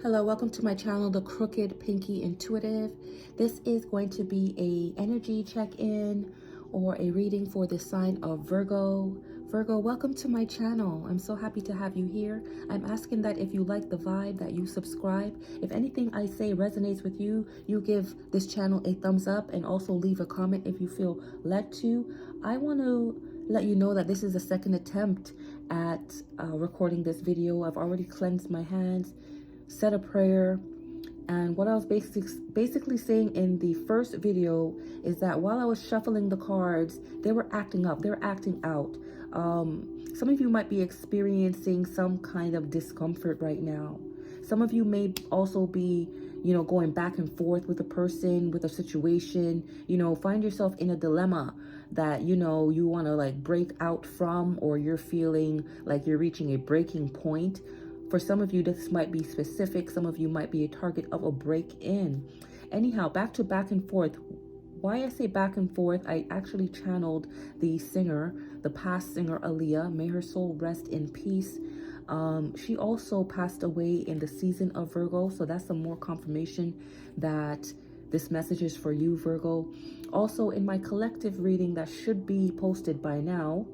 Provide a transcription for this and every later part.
Hello, welcome to my channel, The Crooked Pinky Intuitive. This is going to be a energy check-in or a reading for the sign of Virgo. Virgo, welcome to my channel. I'm so happy to have you here. I'm asking that if you like the vibe, that you subscribe. If anything I say resonates with you, you give this channel a thumbs up and also leave a comment if you feel led to. I want to let you know that this is a second attempt at recording this video. I've already cleansed my hands, said a prayer, and what I was basically saying in the first video is that while I was shuffling the cards, they were acting up, they were acting out. Some of you might be experiencing some kind of discomfort right now. Some of you may also be, going back and forth with a person, with a situation, find yourself in a dilemma that, you want to like break out from, or you're feeling like you're reaching a breaking point. For some of you, this might be specific. Some of you might be a target of a break-in. Anyhow, back and forth. Why I say back and forth, I actually channeled the singer, the past singer Aaliyah. May her soul rest in peace. She also passed away in the season of Virgo. So that's some more confirmation that this message is for you, Virgo. Also, in my collective reading that should be posted by now,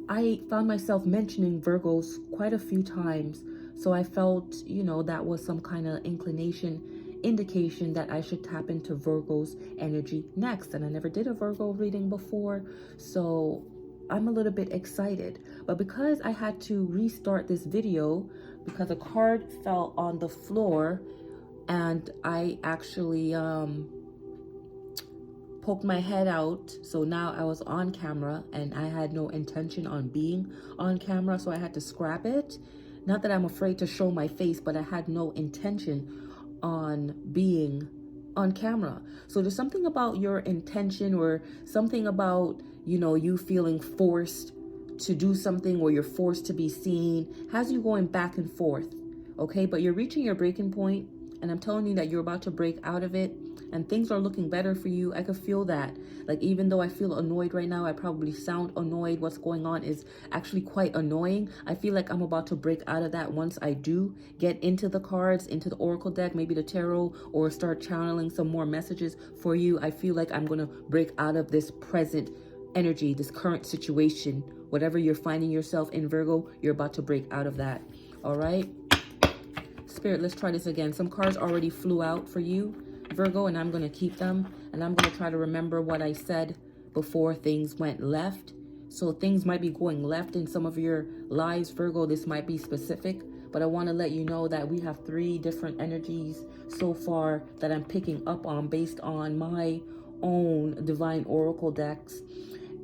I found myself mentioning Virgos quite a few times. So I felt, that was some kind of indication that I should tap into Virgo's energy next. And I never did a Virgo reading before, so I'm a little bit excited. But because I had to restart this video because a card fell on the floor and I actually poked my head out, so now I was on camera and I had no intention on being on camera, so I had to scrap it. Not that I'm afraid to show my face, but I had no intention on being on camera. So there's something about your intention, or something about, you feeling forced to do something, or you're forced to be seen, has you going back and forth. Okay, but you're reaching your breaking point, and I'm telling you that you're about to break out of it, and things are looking better for you. I could feel that. Like, even though I feel annoyed right now, I probably sound annoyed. What's going on is actually quite annoying. I feel like I'm about to break out of that once I do get into the cards, into the oracle deck, maybe the tarot, or start channeling some more messages for you. I feel like I'm going to break out of this present energy, this current situation. Whatever you're finding yourself in, Virgo, you're about to break out of that. All right? Spirit, let's try this again. Some cards already flew out for you, Virgo, and I'm going to keep them. And I'm going to try to remember what I said before things went left. So things might be going left in some of your lives, Virgo. This might be specific, but I want to let you know that we have 3 different energies so far that I'm picking up on based on my own divine oracle decks.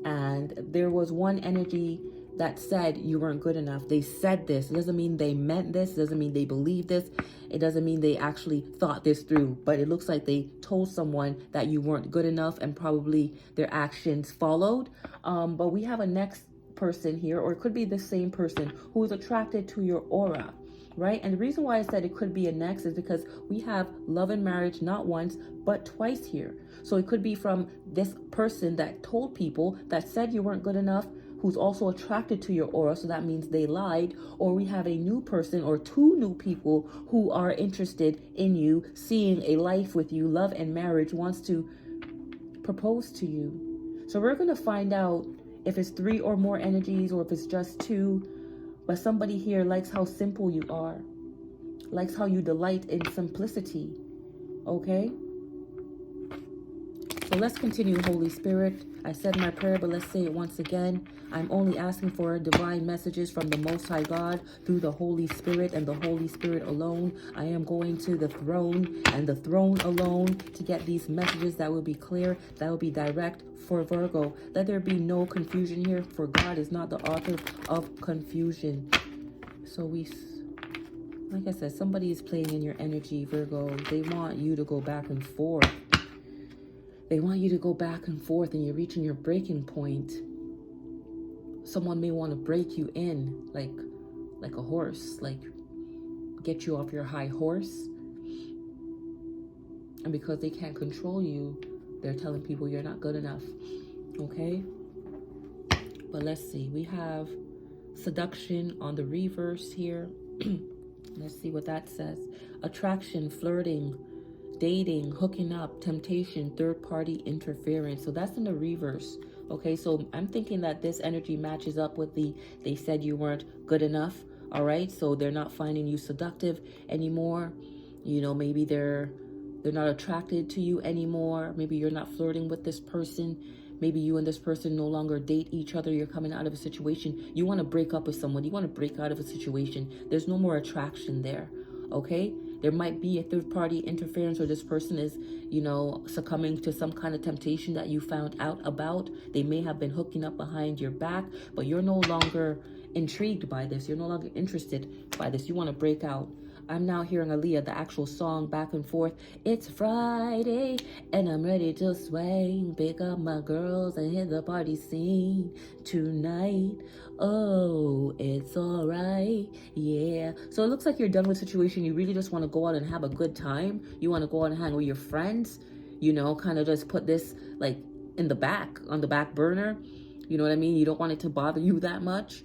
And there was one energy that said you weren't good enough. They said this. It doesn't mean they meant this. It doesn't mean they believe this. It doesn't mean they actually thought this through. But it looks like they told someone that you weren't good enough, and probably their actions followed. But we have a next person here, or it could be the same person, who is attracted to your aura, right? And the reason why I said it could be a next is because we have love and marriage not once, but twice here. So it could be from this person that told people, that said you weren't good enough, who's also attracted to your aura, so that means they lied. Or we have a new person, or 2 new people who are interested in you, seeing a life with you, love and marriage, wants to propose to you. So we're going to find out if it's 3 or more energies, or if it's just 2. But somebody here likes how simple you are, likes how you delight in simplicity. Okay? So let's continue, Holy Spirit. I said my prayer, but let's say it once again. I'm only asking for divine messages from the Most High God through the Holy Spirit, and the Holy Spirit alone. I am going to the throne, and the throne alone, to get these messages that will be clear, that will be direct for Virgo. Let there be no confusion here, for God is not the author of confusion. So like I said, somebody is playing in your energy, Virgo. They want you to go back and forth. They want you to go back and forth, and you're reaching your breaking point. Someone may want to break you in like a horse, like get you off your high horse. And because they can't control you, they're telling people you're not good enough. Okay? But let's see. We have seduction on the reverse here. Let's see what that says. Attraction, flirting, dating, hooking up, temptation, third party interference. So that's in the reverse. Okay, so I'm thinking that this energy matches up with the they said you weren't good enough. All right, so they're not finding you seductive anymore. You know, maybe they're not attracted to you anymore. Maybe you're not flirting with this person. Maybe you and this person no longer date each other. You're coming out of a situation. You want to break up with someone. You want to break out of a situation. There's no more attraction there. Okay? There might be a third party interference, or this person is, you know, succumbing to some kind of temptation that you found out about. They may have been hooking up behind your back, but you're no longer intrigued by this. You're no longer interested by this. You want to break out. I'm now hearing Aaliyah, the actual song, back and forth. It's Friday and I'm ready to swing, pick up my girls and hit the party scene tonight. Oh, it's all right, yeah. So it looks like you're done with the situation. You really just want to go out and have a good time. You want to go out and hang with your friends, you know, kind of just put this like in the back, on the back burner. You know what I mean? You don't want it to bother you that much.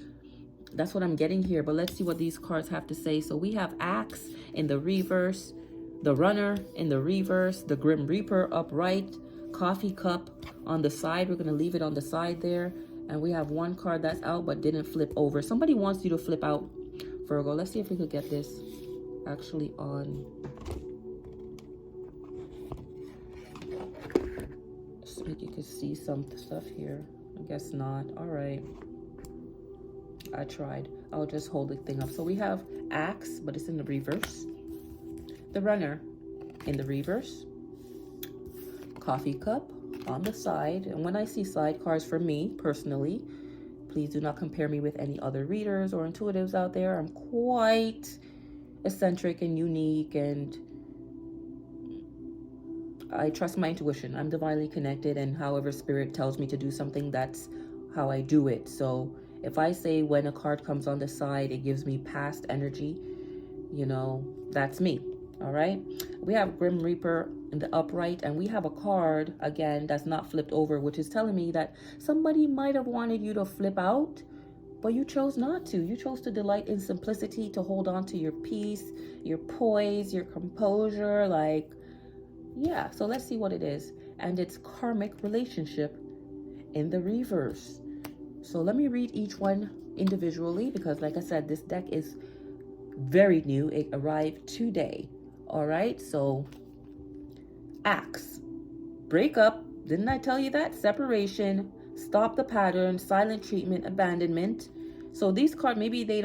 That's what I'm getting here, but let's see what these cards have to say. So we have Axe in the reverse, the Runner in the reverse, the Grim Reaper upright, Coffee Cup on the side. We're going to leave it on the side there. And we have one card that's out but didn't flip over. Somebody wants you to flip out, Virgo. Let's see if we could get this actually on. So you can see some stuff here. I guess not. All right. I tried. I'll just hold the thing up. So we have Axe, but it's in the reverse. The Runner in the reverse. Coffee Cup on the side. And when I see side cards for me, personally, please do not compare me with any other readers or intuitives out there. I'm quite eccentric and unique, and I trust my intuition. I'm divinely connected, and however spirit tells me to do something, that's how I do it. So if I say when a card comes on the side, it gives me past energy, you know, that's me. All right. We have Grim Reaper in the upright, and we have a card, again, that's not flipped over, which is telling me that somebody might have wanted you to flip out, but you chose not to. You chose to delight in simplicity, to hold on to your peace, your poise, your composure. Like, yeah. So let's see what it is. And it's karmic relationship in the reverse. So let me read each one individually, because like I said, this deck is very new. It arrived today. All right. So Axe, break up. Didn't I tell you that? Separation, stop the pattern, silent treatment, abandonment. So these cards, maybe they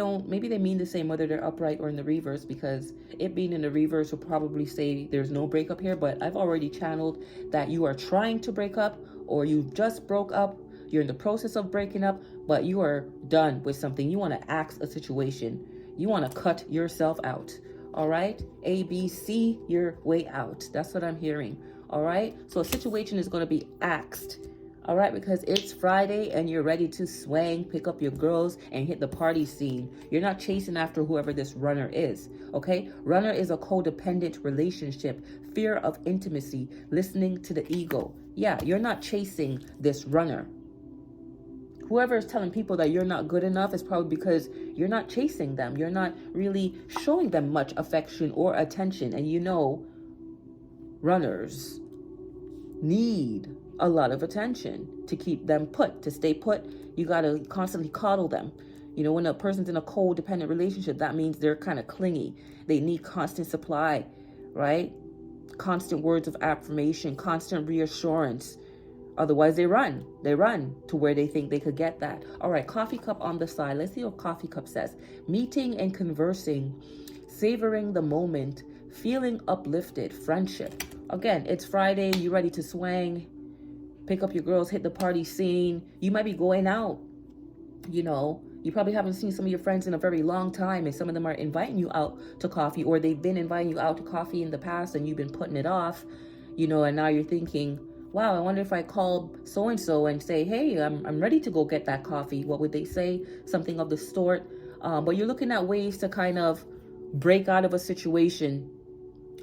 mean the same whether they're upright or in the reverse, because it being in the reverse will probably say there's no breakup here. But I've already channeled that you are trying to break up, or you just broke up. You're in the process of breaking up, but you are done with something. You want to axe a situation. You want to cut yourself out. All right. A, B, C, your way out. That's what I'm hearing. All right. So a situation is going to be axed. All right. Because it's Friday and you're ready to swang, pick up your girls and hit the party scene. You're not chasing after whoever this runner is. Okay. Runner is a codependent relationship, fear of intimacy, listening to the ego. Yeah. You're not chasing this runner. Whoever is telling people that you're not good enough is probably because you're not chasing them. You're not really showing them much affection or attention. And you know, runners need a lot of attention to keep them put. To stay put, you got to constantly coddle them. You know, when a person's in a codependent relationship, that means they're kind of clingy. They need constant supply, right? Constant words of affirmation, constant reassurance. Otherwise, they run to where they think they could get that. All right, Coffee Cup on the side. Let's see what Coffee Cup says. Meeting and conversing, savoring the moment, feeling uplifted, friendship. Again, it's Friday. You ready to swang, pick up your girls, hit the party scene. You might be going out. You know, you probably haven't seen some of your friends in a very long time, and some of them are inviting you out to coffee, or they've been inviting you out to coffee in the past and you've been putting it off, you know, and now you're thinking, wow, I wonder if I called so-and-so and say, hey, I'm ready to go get that coffee. What would they say? Something of the sort. But you're looking at ways to kind of break out of a situation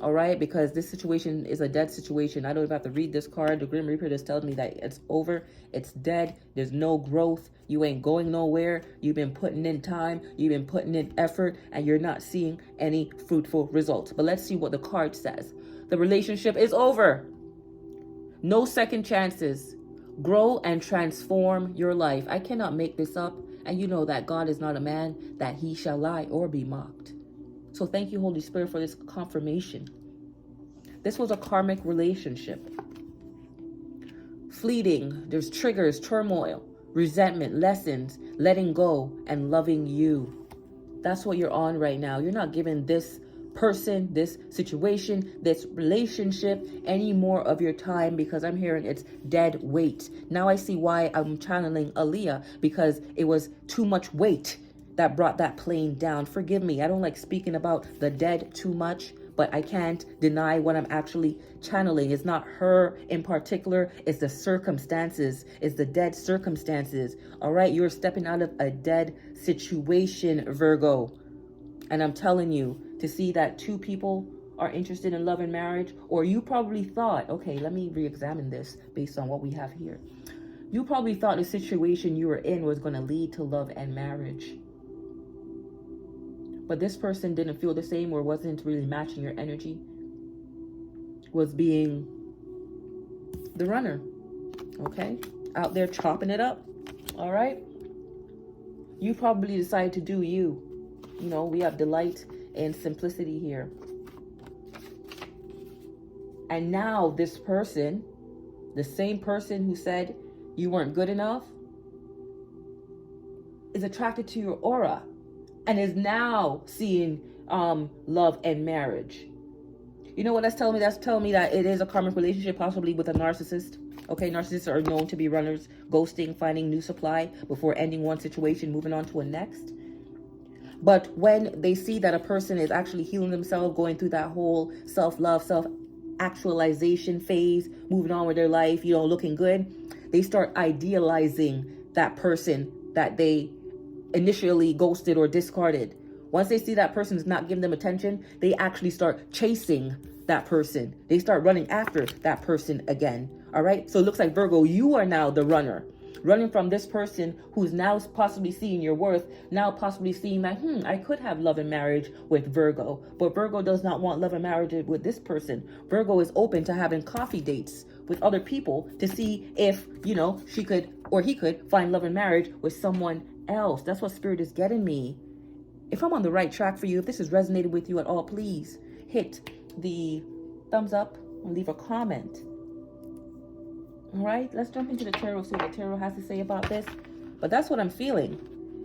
All right, because this situation is a dead situation. I don't even have to read this card. The Grim Reaper just tells me that it's over. It's dead. There's no growth. You ain't going nowhere. You've been putting in time. You've been putting in effort, and you're not seeing any fruitful results. But let's see what the card says. The relationship is over. No second chances. Grow and transform your life. I cannot make this up. And you know that God is not a man that he shall lie or be mocked. So thank you, Holy Spirit, for this confirmation. This was a karmic relationship. Fleeting, there's triggers, turmoil, resentment, lessons, letting go, and loving you. That's what you're on right now. You're not giving this person, this situation, this relationship any more of your time, because I'm hearing it's dead weight. Now I see why I'm channeling Aaliyah, because it was too much weight that brought that plane down. Forgive me, I don't like speaking about the dead too much, but I can't deny what I'm actually channeling. It's not her in particular, it's the circumstances, it's the dead circumstances. All right, you're stepping out of a dead situation, Virgo. And I'm telling you, to see that two people are interested in love and marriage, or you probably thought, okay, let me re-examine this based on what we have here. You probably thought the situation you were in was going to lead to love and marriage. But this person didn't feel the same, or wasn't really matching your energy. Was being the runner, okay? Out there chopping it up, all right? You probably decided to do you. You know, we have delight and simplicity here. And now this person, the same person who said you weren't good enough, is attracted to your aura and is now seeing love and marriage. You know what that's telling me? That's telling me that it is a karmic relationship, possibly with a narcissist. Okay, narcissists are known to be runners, ghosting, finding new supply before ending one situation, moving on to a next. But when they see that a person is actually healing themselves, going through that whole self-love, self-actualization phase, moving on with their life, you know, looking good, they start idealizing that person that they initially ghosted or discarded. Once they see that person is not giving them attention, they actually start chasing that person. They start running after that person again. All right. So it looks like, Virgo, you are now the runner, running from this person who's now possibly seeing your worth, now possibly seeing that, I could have love and marriage with Virgo. But Virgo does not want love and marriage with this person. Virgo is open to having coffee dates with other people to see if, you know, she could or he could find love and marriage with someone else. That's what Spirit is getting me. If I'm on the right track for you, if this has resonated with you at all, please hit the thumbs up and leave a comment. All right, let's jump into the tarot, see what the tarot has to say about this. But that's what I'm feeling.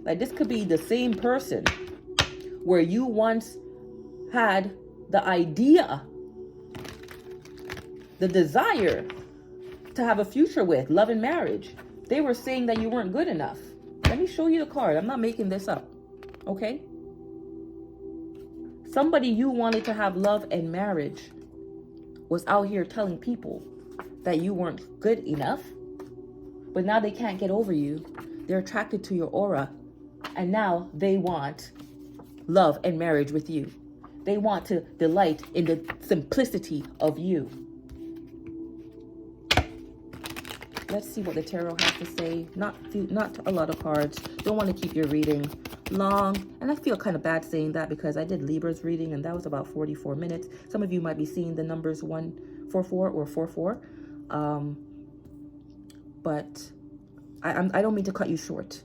Like, this could be the same person where you once had the idea, the desire to have a future with, love and marriage. They were saying that you weren't good enough. Let me show you the card. I'm not making this up. Okay? Somebody you wanted to have love and marriage was out here telling people that you weren't good enough, but now they can't get over you. They're attracted to your aura, and now they want love and marriage with you. They want to delight in the simplicity of you. Let's see what the tarot has to say. Not a lot of cards. Don't want to keep your reading long. And I feel kind of bad saying that, because I did Libra's reading and that was about 44 minutes. Some of you might be seeing the numbers 144 or 44. But I don't mean to cut you short.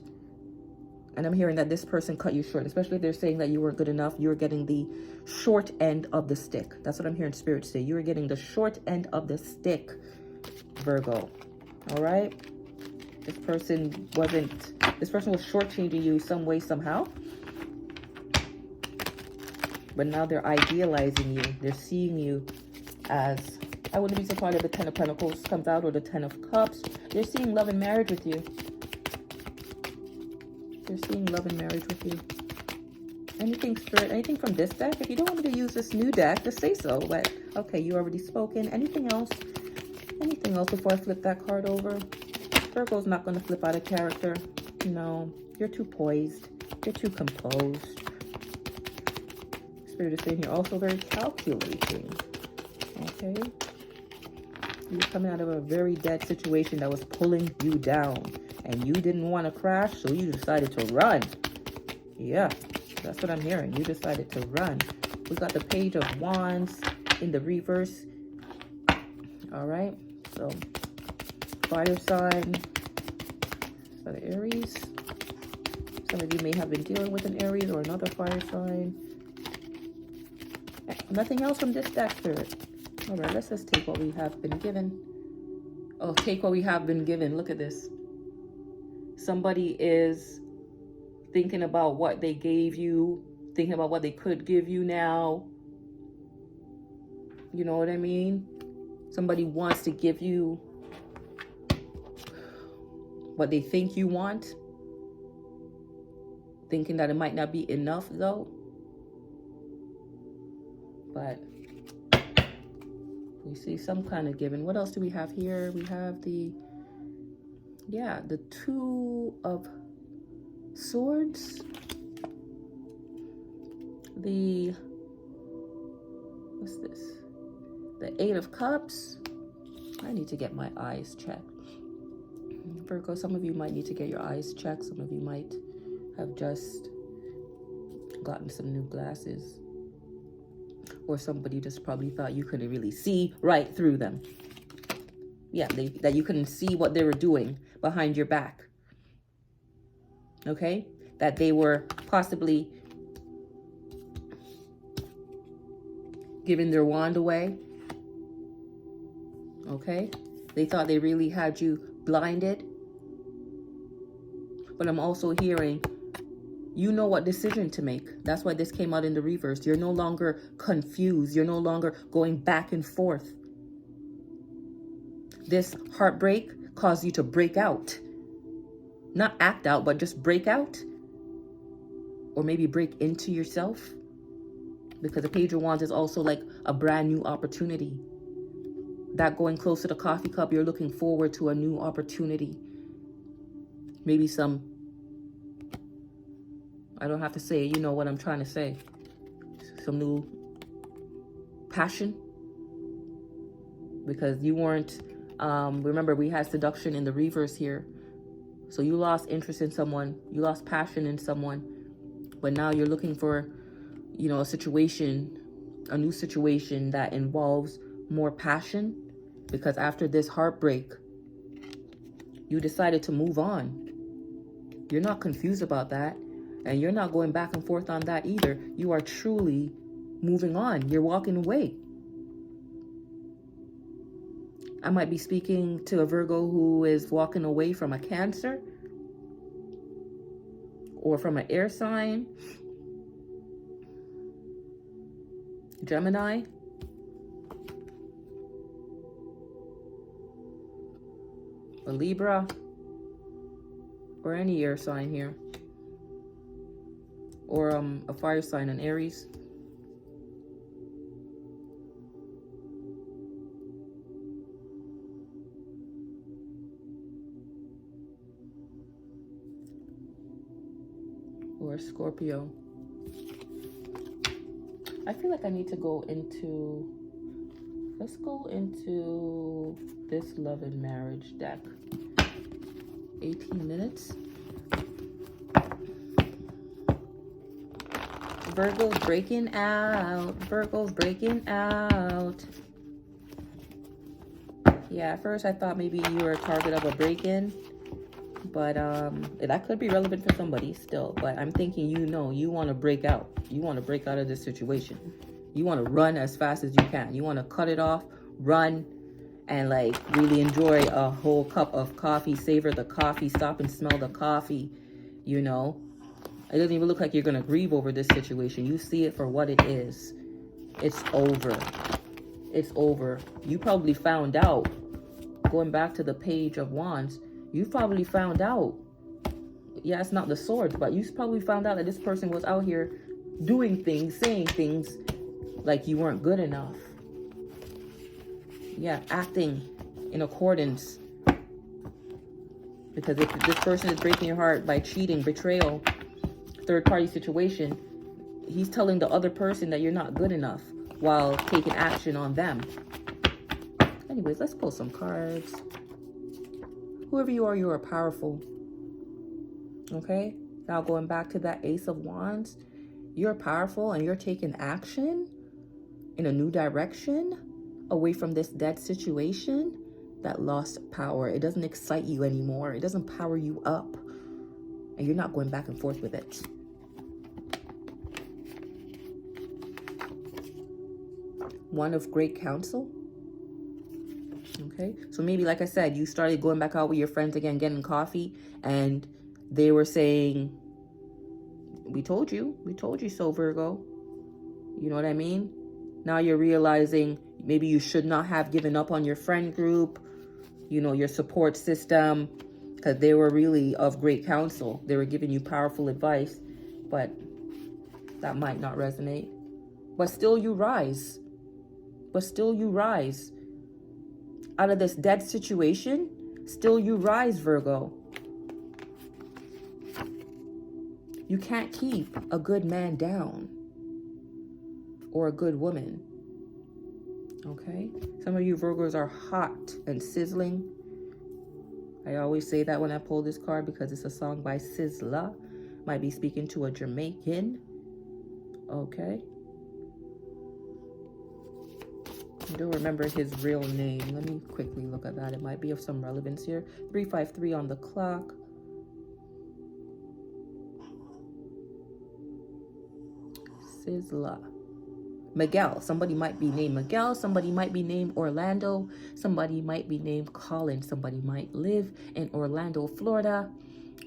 And I'm hearing that this person cut you short, especially if they're saying that you weren't good enough. You're getting the short end of the stick. That's what I'm hearing Spirit say. You're getting the short end of the stick, Virgo. All right? This person was shortchanging you some way, somehow. But now they're idealizing you. They're seeing you as, I wouldn't be surprised if the 10 of Pentacles comes out, or the 10 of Cups. They're seeing love and marriage with you. They're seeing love and marriage with you. Anything, Spirit, anything from this deck? If you don't want me to use this new deck, just say so. But, okay, you already spoken. Anything else? Anything else before I flip that card over? Virgo's not going to flip out of character. No, you're too poised. You're too composed. Spirit is saying here, also very calculating. Okay? You're coming out of a very dead situation that was pulling you down. And you didn't want to crash, so you decided to run. Yeah, that's what I'm hearing. You decided to run. We got the Page of Wands in the reverse. All right, so fire sign for the Aries. Some of you may have been dealing with an Aries or another fire sign. Nothing else from this deck, Spirit. All right, let's just take what we have been given. Oh, take what we have been given. Look at this. Somebody is thinking about what they gave you, thinking about what they could give you now. You know what I mean? Somebody wants to give you what they think you want, thinking that it might not be enough though. But we see some kind of giving. What else do we have here? We have the Two of Swords. What's this? The Eight of Cups. I need to get my eyes checked. Virgo, some of you might need to get your eyes checked. Some of you might have just gotten some new glasses. Or somebody just probably thought you couldn't really see right through them. Yeah, that you couldn't see what they were doing behind your back. Okay? That they were possibly giving their wand away. Okay? They thought they really had you blinded. But I'm also hearing, you know what decision to make. That's why this came out in the reverse. You're no longer confused. You're no longer going back and forth. This heartbreak caused you to break out. Not act out, but just break out. Or maybe break into yourself. Because the Page of Wands is also like a brand new opportunity. That going close to the coffee cup, you're looking forward to a new opportunity. Maybe some, I don't have to say it, you know what I'm trying to say. Some new passion. Because you weren't, remember we had seduction in the reverse here. So you lost interest in someone, you lost passion in someone, but now you're looking for, you know, a situation, a new situation that involves more passion. Because after this heartbreak, you decided to move on. You're not confused about that. And you're not going back and forth on that either. You are truly moving on. You're walking away. I might be speaking to a Virgo who is walking away from a Cancer or from an air sign, Gemini, a Libra, or any air sign here, or a fire sign, an Aries. Or Scorpio. I feel like I need to go into, let's go into this love and marriage deck. 18 minutes. Virgo's breaking out. Virgo's breaking out. Yeah, at first I thought maybe you were a target of a break-in. But that could be relevant for somebody still. But I'm thinking, you know, you want to break out. You want to break out of this situation. You want to run as fast as you can. You want to cut it off, run, and like really enjoy a whole cup of coffee. Savor the coffee. Stop and smell the coffee. You know, it doesn't even look like you're going to grieve over this situation. You see it for what it is. It's over. It's over. You probably found out, going back to the Page of Wands, you probably found out, yeah, it's not the swords, but you probably found out that this person was out here doing things, saying things like you weren't good enough. Yeah, acting in accordance. Because if this person is breaking your heart by cheating, betrayal, third-party situation, he's telling the other person that you're not good enough while taking action on them. Anyways, let's pull some cards. Whoever you are powerful. Okay? Now going back to that Ace of Wands, you're powerful and you're taking action in a new direction away from this dead situation that lost power. It doesn't excite you anymore. It doesn't power you up. And you're not going back and forth with it. One of great counsel. Okay, so maybe, like I said, you started going back out with your friends again, getting coffee, and they were saying, we told you so, Virgo. You know what I mean? Now you're realizing maybe you should not have given up on your friend group, you know, your support system, because they were really of great counsel. They were giving you powerful advice, but that might not resonate. But still you rise. Out of this dead situation, still you rise, Virgo. You can't keep a good man down or a good woman. Okay? Some of you Virgos are hot and sizzling. I always say that when I pull this card because it's a song by Sizzla. Might be speaking to a Jamaican. Okay? I don't remember his real name. Let me quickly look at that. It might be of some relevance here. 353 on the clock. Sizzla. Miguel. Somebody might be named Miguel. Somebody might be named Orlando. Somebody might be named Colin. Somebody might live in Orlando, Florida.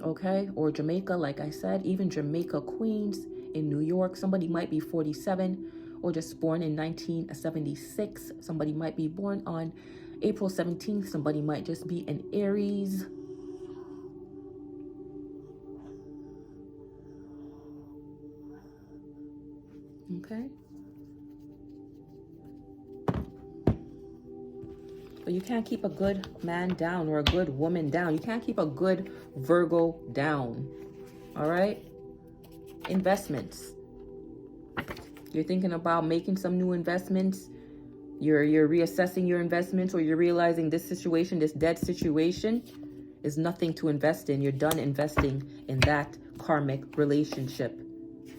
Okay? Or Jamaica, like I said. Even Jamaica, Queens in New York. Somebody might be 47. Or just born in 1976. Somebody might be born on April 17th. Somebody might just be an Aries. Okay. But you can't keep a good man down or a good woman down. You can't keep a good Virgo down. All right? Investments. You're thinking about making some new investments. You're reassessing your investments, or you're realizing this situation, this dead situation, is nothing to invest in. You're done investing in that karmic relationship.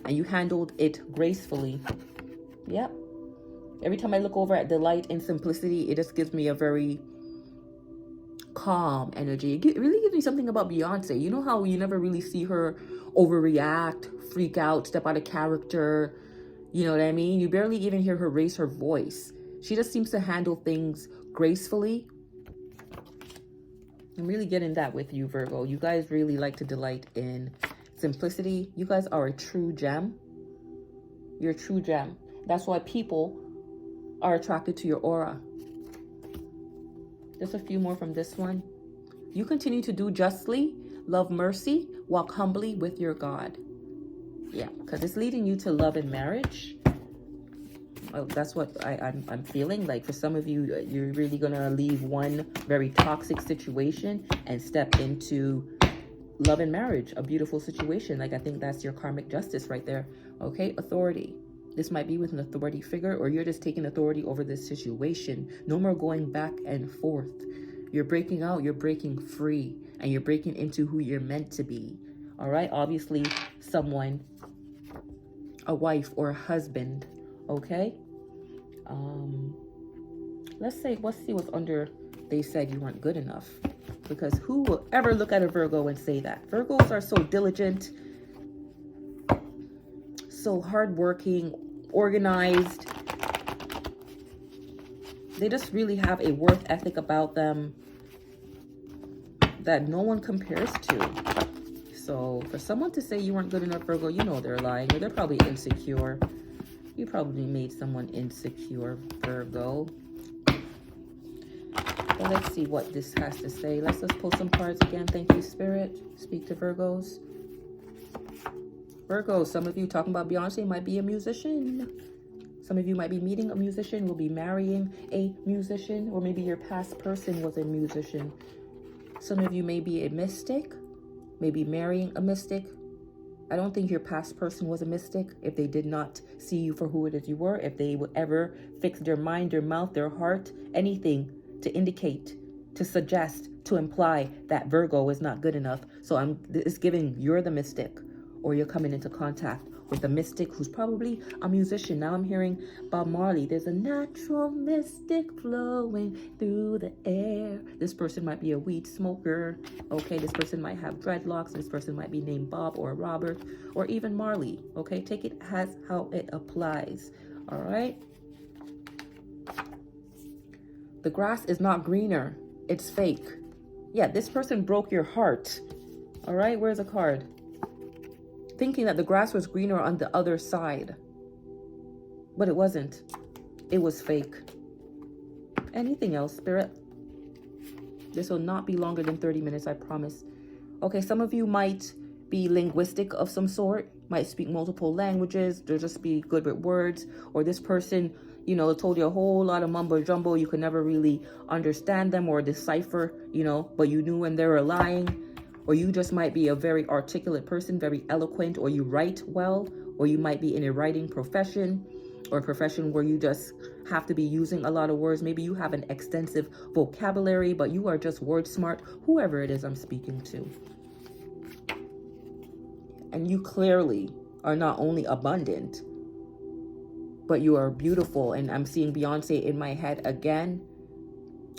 And you handled it gracefully. Yep. Every time I look over at Delight and Simplicity, it just gives me a very calm energy. It really gives me something about Beyonce. You know how you never really see her overreact, freak out, step out of character. You know what I mean? You barely even hear her raise her voice. She just seems to handle things gracefully. I'm really getting that with you, Virgo. You guys really like to delight in simplicity. You guys are a true gem. You're a true gem. That's why people are attracted to your aura. Just a few more from this one. You continue to do justly, love mercy, walk humbly with your God. Yeah, because it's leading you to love and marriage. Oh, that's what I'm feeling. Like for some of you, you're really going to leave one very toxic situation and step into love and marriage, a beautiful situation. Like I think that's your karmic justice right there. Okay, authority. This might be with an authority figure, or you're just taking authority over this situation. No more going back and forth. You're breaking out, you're breaking free, and you're breaking into who you're meant to be. All right, obviously someone, a wife or a husband, okay? Let's see what's under they said you weren't good enough. Because who will ever look at a Virgo and say that? Virgos are so diligent, so hardworking, organized. They just really have a work ethic about them that no one compares to. So for someone to say you weren't good enough, Virgo, you know they're lying, or they're probably insecure. You probably made someone insecure, Virgo. But let's see what this has to say. Let's pull some cards again. Thank you, Spirit. Speak to Virgos. Virgo, some of you talking about Beyonce might be a musician. Some of you might be meeting a musician, will be marrying a musician, or maybe your past person was a musician. Some of you may be a mystic, maybe marrying a mystic I don't think your past person was a mystic if they did not see you for who it is you were, if they would ever fix their mind, their mouth, their heart, anything to indicate, to suggest, to imply that Virgo is not good enough. So it's giving you're the mystic, or you're coming into contact with a mystic who's probably a musician. Now I'm hearing Bob Marley. There's a natural mystic flowing through the air. This person might be a weed smoker. Okay, this person might have dreadlocks. This person might be named Bob or Robert or even Marley. Okay, take it as how it applies. All right. The grass is not greener. It's fake. Yeah, this person broke your heart. All right, where's the card? Thinking that the grass was greener on the other side. But it wasn't. It was fake. Anything else, Spirit? This will not be longer than 30 minutes, I promise. Okay, some of you might be linguistic of some sort, might speak multiple languages, they'll just be good with words, or this person, you know, told you a whole lot of mumbo jumbo, you could never really understand them or decipher, you know, but you knew when they were lying. Or you just might be a very articulate person, very eloquent, or you write well, or you might be in a writing profession, or a profession where you just have to be using a lot of words. Maybe you have an extensive vocabulary, but you are just word smart, whoever it is I'm speaking to. And you clearly are not only abundant, but you are beautiful. And I'm seeing Beyonce in my head again.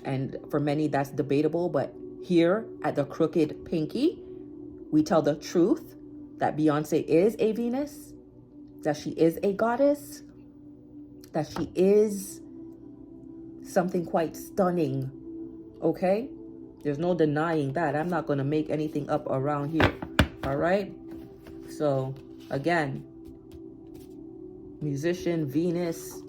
And for many, that's debatable, but here at the Crooked Pinky, we tell the truth that Beyonce is a Venus, that she is a goddess, that she is something quite stunning, okay? There's no denying that. I'm not going to make anything up around here, all right? So, again, musician, Venus,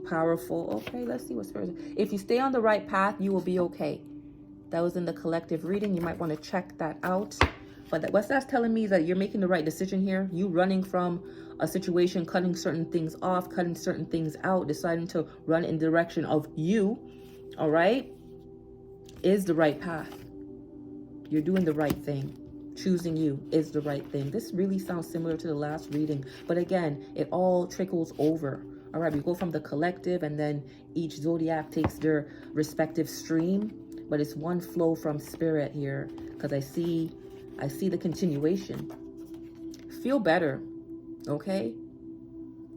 powerful. Okay, let's see what's first. If you stay on the right path, you will be okay. That was in the collective reading. You might want to check that out. But what that's telling me is that you're making the right decision here. You running from a situation, cutting certain things off, cutting certain things out, deciding to run in the direction of you, all right, is the right path. You're doing the right thing. Choosing you is the right thing. This really sounds similar to the last reading. But again, it all trickles over. All right, we go from the collective and then each zodiac takes their respective stream, but it's one flow from spirit here because I see the continuation. Feel better, okay?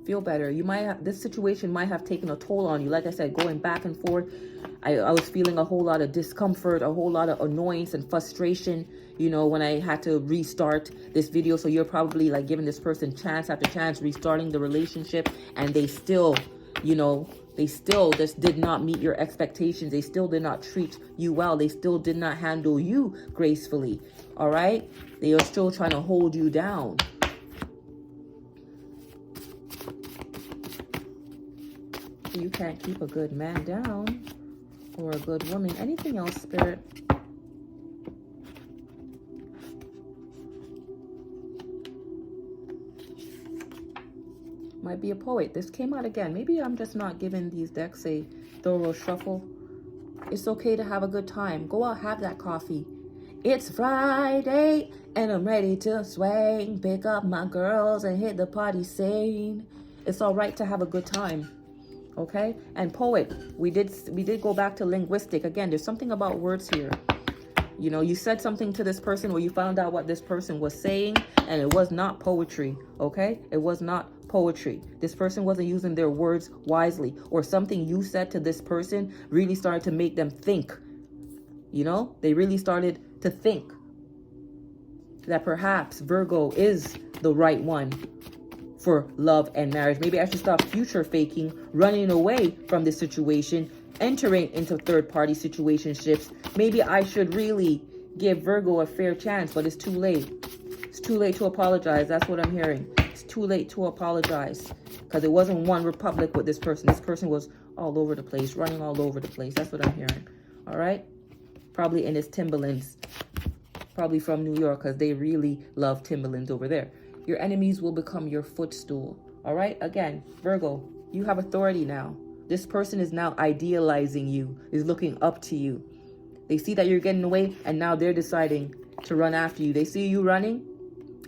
Feel better. You might have, this situation might have taken a toll on you. Like I said, going back and forth, I was feeling a whole lot of discomfort, a whole lot of annoyance and frustration, you know, when I had to restart this video. So you're probably like giving this person chance after chance, restarting the relationship, and they still, you know, they still just did not meet your expectations. They still did not treat you well. They still did not handle you gracefully. All right. They are still trying to hold you down. You can't keep a good man down or a good woman. Anything else, Spirit? Might be a poet. This came out again. Maybe I'm just not giving these decks a thorough shuffle. It's okay to have a good time. Go out, have that coffee. It's Friday and I'm ready to swing. Pick up my girls and hit the party scene. It's all right to have a good time. Okay? And poet, we did go back to linguistic. Again, there's something about words here. You know, you said something to this person or you found out what this person was saying and it was not poetry. Okay? It was not poetry. This person wasn't using their words wisely, or something you said to this person really started to make them think. You know, they really started to think that perhaps Virgo is the right one for love and marriage. Maybe I should stop future faking, running away from this situation, entering into third-party situationships. Maybe I should really give Virgo a fair chance, but it's too late. It's too late to apologize. That's what I'm hearing. It's too late to apologize because it wasn't one republic with this person. This person was all over the place, running all over the place. That's what I'm hearing. All right? Probably in his Timberlands. Probably from New York because they really love Timberlands over there. Your enemies will become your footstool. All right? Again, Virgo, you have authority now. This person is now idealizing you, is looking up to you. They see that you're getting away and now they're deciding to run after you. They see you running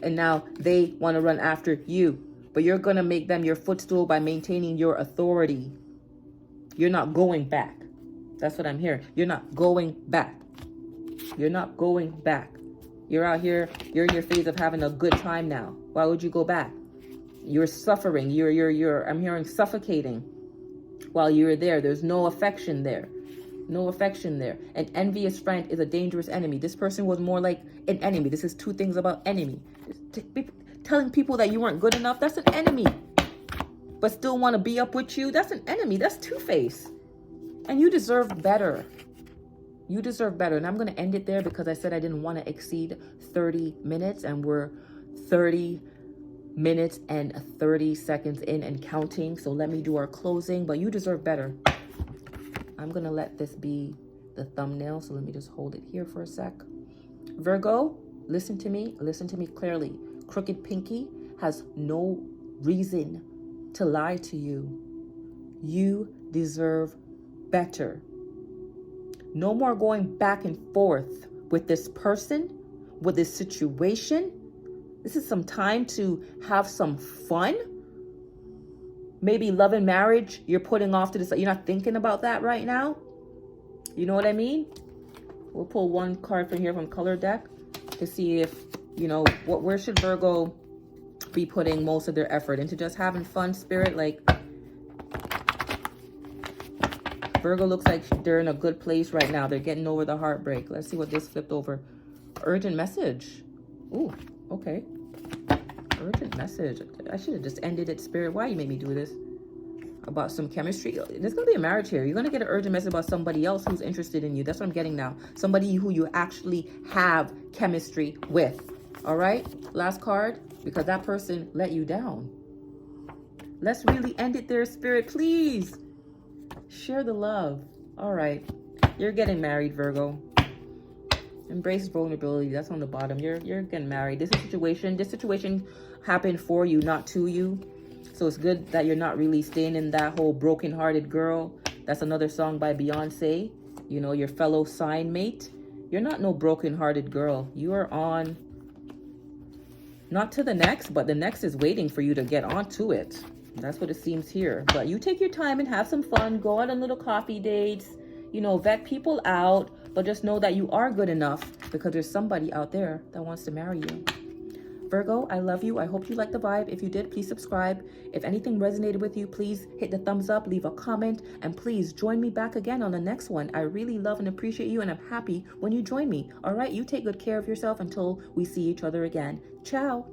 And now they want to run after you. But you're going to make them your footstool by maintaining your authority. You're not going back. That's what I'm hearing. You're not going back. You're not going back. You're out here. You're in your phase of having a good time now. Why would you go back? You're suffering. I'm hearing suffocating while you're there. There's no affection there. No affection there. An envious friend is a dangerous enemy. This person was more like an enemy. This is two things about enemy. Telling people that you weren't good enough, that's an enemy. But still want to be up with you, that's an enemy. That's two-faced. And you deserve better. You deserve better. And I'm going to end it there because I said I didn't want to exceed 30 minutes. And we're 30 minutes and 30 seconds in and counting. So let me do our closing. But you deserve better. I'm going to let this be the thumbnail. So let me just hold it here for a sec. Virgo, listen to me clearly. Crooked Pinky has no reason to lie to you. You deserve better. No more going back and forth with this person, with this situation. This is some time to have some fun. Maybe love and marriage you're putting off to the side. You're not thinking about that right now. You know what I mean? We'll pull one card from here from color deck to see if, where should Virgo be putting most of their effort into? Just having fun, spirit? Like, Virgo looks like they're in a good place right now. They're getting over the heartbreak. Let's see what this flipped over. Urgent message. Ooh, okay. Urgent message. I should have just ended it, spirit. Why you made me do this? About some chemistry. There's going to be a marriage here. You're going to get an urgent message about somebody else who's interested in you. That's what I'm getting now. Somebody who you actually have chemistry with. All right? Last card. Because that person let you down. Let's really end it there, spirit. Please. Share the love. All right. You're getting married, Virgo. Embrace vulnerability. That's on the bottom. You're getting married. This situation happened for you, not to you. So it's good that you're not really staying in that whole broken-hearted girl. That's another song by Beyonce. Your fellow sign mate. You're not no broken-hearted girl. You are on, not to the next, but the next is waiting for you to get onto it. That's what it seems here. But you take your time and have some fun. Go out on little coffee dates. Vet people out. But just know that you are good enough because there's somebody out there that wants to marry you. Virgo, I love you. I hope you liked the vibe. If you did, please subscribe. If anything resonated with you, please hit the thumbs up, leave a comment, and please join me back again on the next one. I really love and appreciate you, and I'm happy when you join me. All right, you take good care of yourself until we see each other again. Ciao.